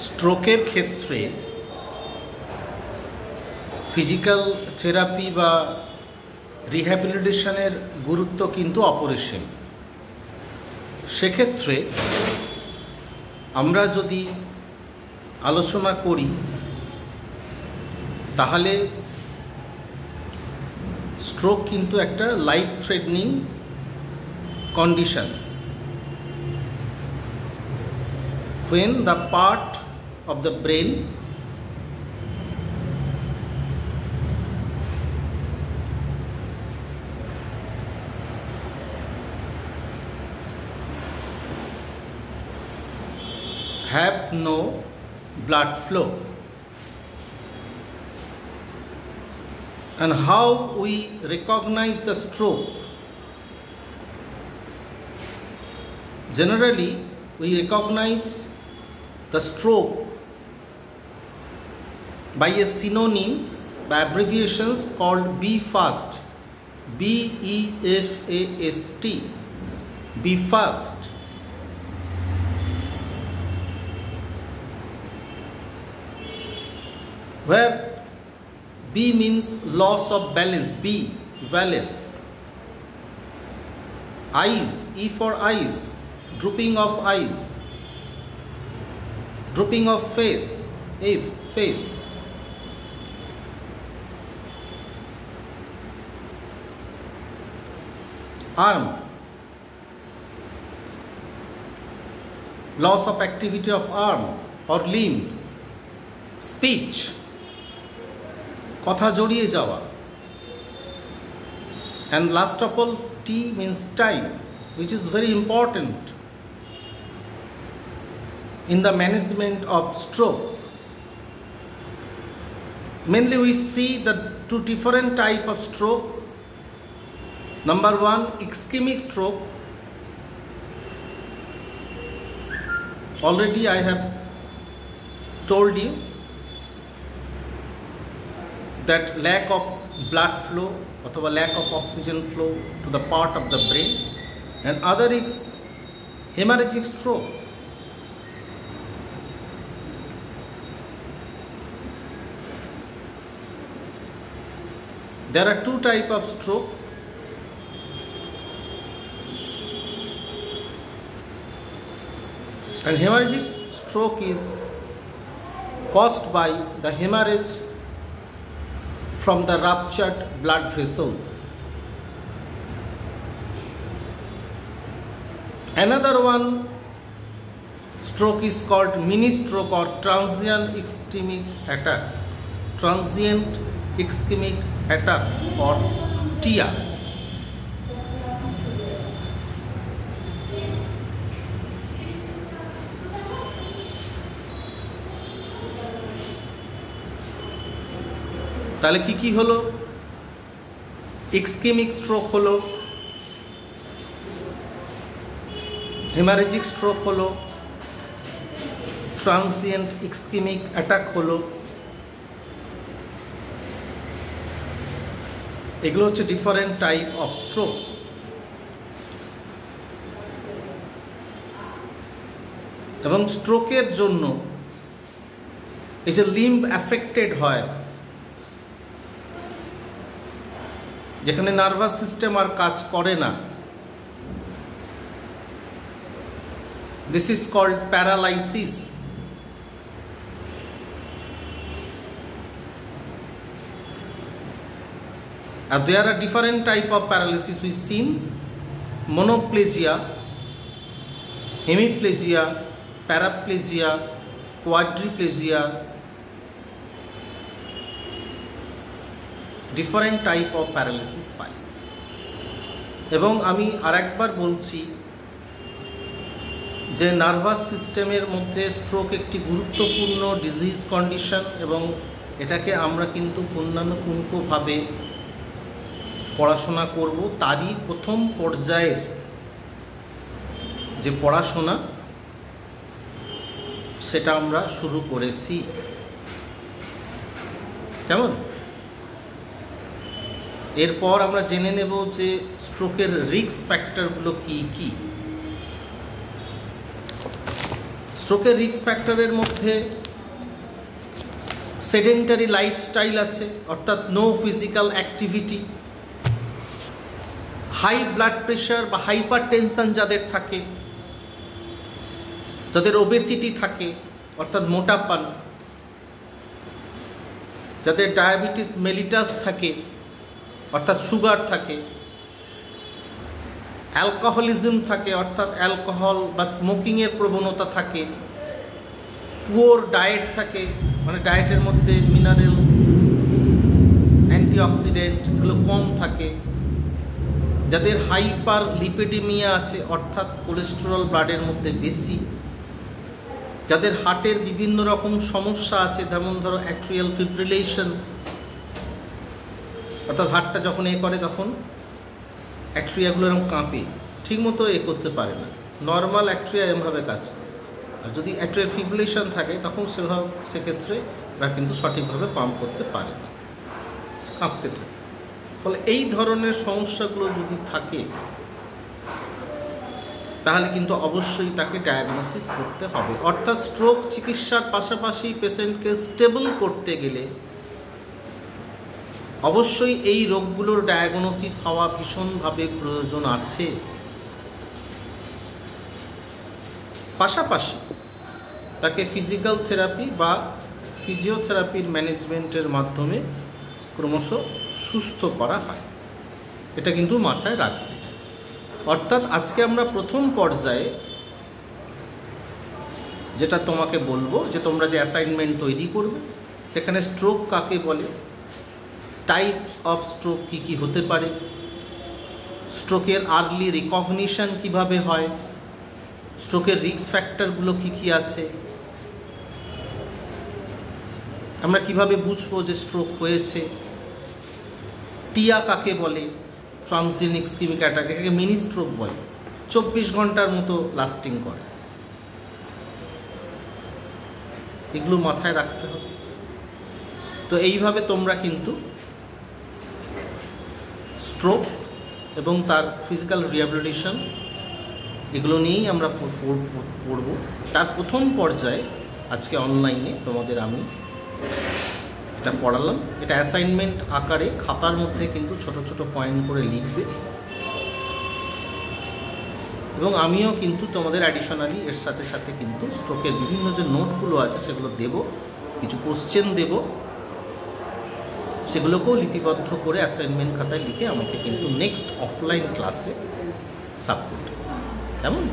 স্ট্রোকের ক্ষেত্রে physical therapy বা রিহ্যাবিলিটেশনের গুরুত্ব কিন্তু অপরিসীম। সেক্ষেত্রে আমরা যদি আলোচনা করি তাহলে স্ট্রোক কিন্তু একটা life threatening conditions when the part of the brain have no blood flow. And how we recognize the stroke? Generally, we recognize the stroke by a synonyms, by abbreviations called BFAST, BEFAST, BFAST. Where B means loss of balance, B, valence. Eyes, E for eyes, drooping of eyes, drooping of face, F, face. Arm, loss of activity of arm or limb. Speech, কথা জড়িয়ে যাওয়া. And last of all, T means time, which is very important in the management of stroke. Mainly we see the two different type of stroke. Number one, ischemic stroke. Already I have told you that lack of blood flow or lack of oxygen flow to the part of the brain, and other is hemorrhagic stroke. There are two types of stroke. And hemorrhagic stroke is caused by the hemorrhage from the ruptured blood vessels. Another one stroke is called mini stroke or transient ischemic attack. Transient ischemic attack or TIA. তাহলে কি হলো? Ischemic stroke হলো, haemorrhagic stroke হলো, transient ischemic attack হলো। এগুলো হচ্ছে different type of stroke. এবং স্ট্রোকের জন্য এই যে লিম্ব অ্যাফেক্টেড হয়, যেখানে নার্ভাস সিস্টেম আর কাজ করে না, this is called paralysis. And there are different type of paralysis we seen: monoplegia, hemiplegia, paraplegia, quadriplegia. Different type of paralysis পাই। এবং আমি আরেকবার বলছি যে নার্ভাস সিস্টেমের মধ্যে স্ট্রোক একটি গুরুত্বপূর্ণ ডিজিজ কন্ডিশন, এবং এটাকে আমরা কিন্তু পুঙ্খানুপুঙ্খভাবে পড়াশোনা করব। তারই প্রথম পর্যায়ের যে পড়াশোনা সেটা আমরা শুরু করেছি। কেমন? এরপর আমরা জেনে নেব যে স্ট্রোকের রিস্ক ফ্যাক্টরগুলো কি কি। স্ট্রোকের রিস্ক ফ্যাক্টরের মধ্যে সেডেন্টারি লাইফস্টাইল আছে, অর্থাৎ no physical activity, high blood pressure বা হাইপার টেনশন যাদের থাকে, যাদের ওবেসিটি থাকে অর্থাৎ মোটাপান, যাদের ডায়াবেটিস মেলিটাস থাকে অর্থাৎ সুগার থাকে, অ্যালকোহলিজম থাকে অর্থাৎ অ্যালকোহল বা স্মোকিংয়ের প্রবণতা থাকে, পুয়ার ডায়েট থাকে মানে ডায়েটের মধ্যে মিনারেল অ্যান্টিঅক্সিডেন্ট এগুলো কম থাকে, যাদের হাইপার লিপিডেমিয়া আছে অর্থাৎ কোলেস্টেরল ব্লাডের মধ্যে বেশি, যাদের হার্টের বিভিন্ন রকম সমস্যা আছে, যেমন ধরো অ্যাট্রিয়াল ফিব্রিলেশন অর্থাৎ হার্টটা যখন করে তখন অ্যাট্রিয়াগুলো এরকম কাঁপে, ঠিকমতো করতে পারে না, নর্মাল অ্যাট্রিয়া এরমভাবে কাজ করে। আর যদি অ্যাট্রিয়াল ফিব্রিলেশন থাকে তখন সেক্ষেত্রে ওরা কিন্তু সঠিকভাবে পাম্প করতে পারে না, কাঁপতে থাকে। ফলে এই ধরনের সমস্যাগুলো যদি থাকে তাহলে কিন্তু অবশ্যই তাকে ডায়াগনোসিস করতে হবে। অর্থাৎ স্ট্রোক চিকিৎসার পাশাপাশি পেশেন্টকে স্টেবল করতে গেলে অবশ্যই এই রোগগুলোর ডায়াগনোসিস হওয়া ভীষণভাবে প্রয়োজন আছে। পাশাপাশি তাকে ফিজিক্যাল থেরাপি বা ফিজিওথেরাপির ম্যানেজমেন্টের মাধ্যমে ক্রমশ সুস্থ করা হয়, এটা কিন্তু মাথায় রাখবে। অর্থাৎ আজকে আমরা প্রথম পর্যায়ে যেটা তোমাকে বলবো যে তোমরা যে অ্যাসাইনমেন্ট তৈরি করবে সেখানে স্ট্রোক কাকে বলে, টাইপস অফ স্ট্রোক কী কী হতে পারে, স্ট্রোকের আর্লি রিকগনিশন কিভাবে হয়, স্ট্রোকের রিস্ক ফ্যাক্টরগুলো কী কী আছে, আমরা কিভাবে বুঝবো যে স্ট্রোক হয়েছে, টিয়া কাকে বলে, ট্রান্সিয়েন্ট ইসকেমিক অ্যাটাক, এটাকে মিনি স্ট্রোক বলে, 24 ঘন্টার মতো লাস্টিং করে, এগুলো মাথায় রাখতে হবে। তো এইভাবে তোমরা কিন্তু স্ট্রোক এবং তার ফিজিক্যাল রিহ্যাবিলিটেশন এগুলো নিয়েই আমরা পড়ব। তার প্রথম পর্যায়ে আজকে অনলাইনে তোমাদের আমি এটা পড়ালাম। এটা অ্যাসাইনমেন্ট আকারে খাতার মধ্যে কিন্তু ছোট ছোট পয়েন্ট করে লিখবে, এবং আমিও কিন্তু তোমাদের অ্যাডিশনালি এর সাথে সাথে কিন্তু স্ট্রোকের বিভিন্ন যে নোটগুলো আছে সেগুলো দেব, কিছু কোশ্চেন দেব, সেগুলোকেও লিপিবদ্ধ করে অ্যাসাইনমেন্ট খাতায় লিখে আমাকে কিন্তু নেক্সট অফলাইন ক্লাসে সাবমিট, কেমন?